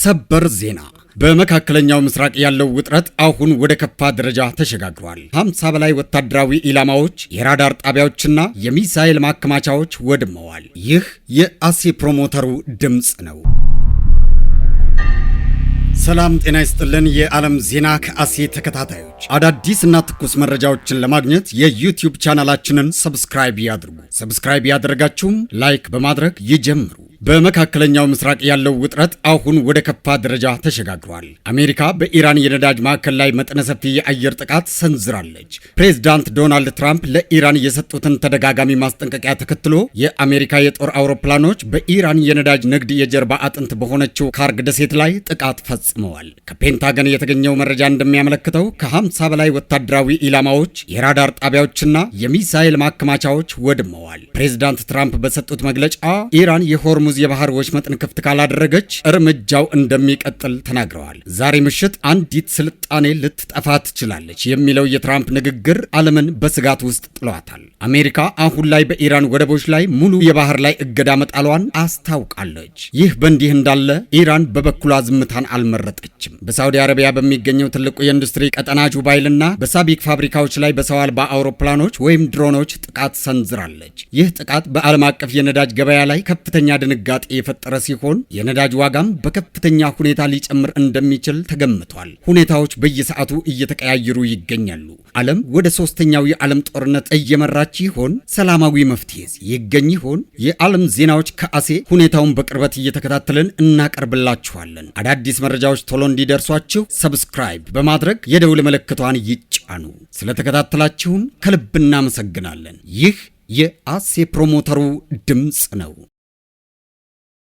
ሰበር ዜና በመካከለኛው ምስራቅ ያለው ውጥረት አሁን ወደ ከፋ ደረጃ ተሸጋግሯል። 50 በላይ ወታደራዊ ኢላማዎች፣ የራዳር ጣቢያዎችና የሚሳኤል ማከማቻዎች ወድመዋል። ይህ የአሴ ፕሮሞተሩ ድምፅ ነው። ሰላም ጤና ይስጥልን። የዓለም ዜና ከአሴ ተከታታዮች አዳዲስና ትኩስ መረጃዎችን ለማግኘት የዩቲዩብ ቻናላችንን ሰብስክራይብ ያድርጉ። ሰብስክራይብ ያደረጋችሁም ላይክ በማድረግ ይጀምሩ። በመካከለኛው ምስራቅ ያለው ውጥረት አሁን ወደ ከፋ ደረጃ ተሸጋግሯል። አሜሪካ በኢራን የነዳጅ ማዕከል ላይ መጠነ ሰፊ የአየር ጥቃት ሰንዝራለች። ፕሬዝዳንት ዶናልድ ትራምፕ ለኢራን የሰጡትን ተደጋጋሚ ማስጠንቀቂያ ተከትሎ የአሜሪካ የጦር አውሮፕላኖች በኢራን የነዳጅ ንግድ የጀርባ አጥንት በሆነችው ካርግ ደሴት ላይ ጥቃት ፈጽመዋል። ከፔንታገን የተገኘው መረጃ እንደሚያመለክተው ከ50 በላይ ወታደራዊ ኢላማዎች፣ የራዳር ጣቢያዎችና የሚሳኤል ማከማቻዎች ወድመዋል። ፕሬዝዳንት ትራምፕ በሰጡት መግለጫ ኢራን የሆርሙዝ የባህር ወሽመጥን ክፍት ካላደረገች እርምጃው እንደሚቀጥል ተናግረዋል። ዛሬ ምሽት አንዲት ስልጣኔ ልትጠፋ ትችላለች የሚለው የትራምፕ ንግግር ዓለምን በስጋት ውስጥ ጥሏታል። አሜሪካ አሁን ላይ በኢራን ወደቦች ላይ ሙሉ የባህር ላይ እገዳ መጣሏን አስታውቃለች። ይህ በእንዲህ እንዳለ ኢራን በበኩሏ ዝምታን አልመረጠችም። በሳውዲ አረቢያ በሚገኘው ትልቁ የኢንዱስትሪ ቀጠና ጁባይልና በሳቢክ ፋብሪካዎች ላይ በሰው አልባ አውሮፕላኖች ወይም ድሮኖች ጥቃት ሰንዝራለች። ይህ ጥቃት በዓለም አቀፍ የነዳጅ ገበያ ላይ ከፍተኛ ድንጋጤ የፈጠረ ሲሆን የነዳጅ ዋጋም በከፍተኛ ሁኔታ ሊጨምር እንደሚችል ተገምቷል። ሁኔታዎች በየሰዓቱ እየተቀያየሩ ይገኛሉ። ዓለም ወደ ሶስተኛው የዓለም ጦርነት እየመራች ይሆን? ሰላማዊ መፍትሄ ይገኝ ይሆን? የዓለም ዜናዎች ከአሴ ሁኔታውን በቅርበት እየተከታተልን እናቀርብላችኋለን። አዳዲስ መረጃዎች ቶሎ እንዲደርሷችሁ ሰብስክራይብ በማድረግ የደውል ምልክቷን ይጫኑ። ስለተከታተላችሁን ከልብ እናመሰግናለን። ይህ የአሴ ፕሮሞተሩ ድምፅ ነው።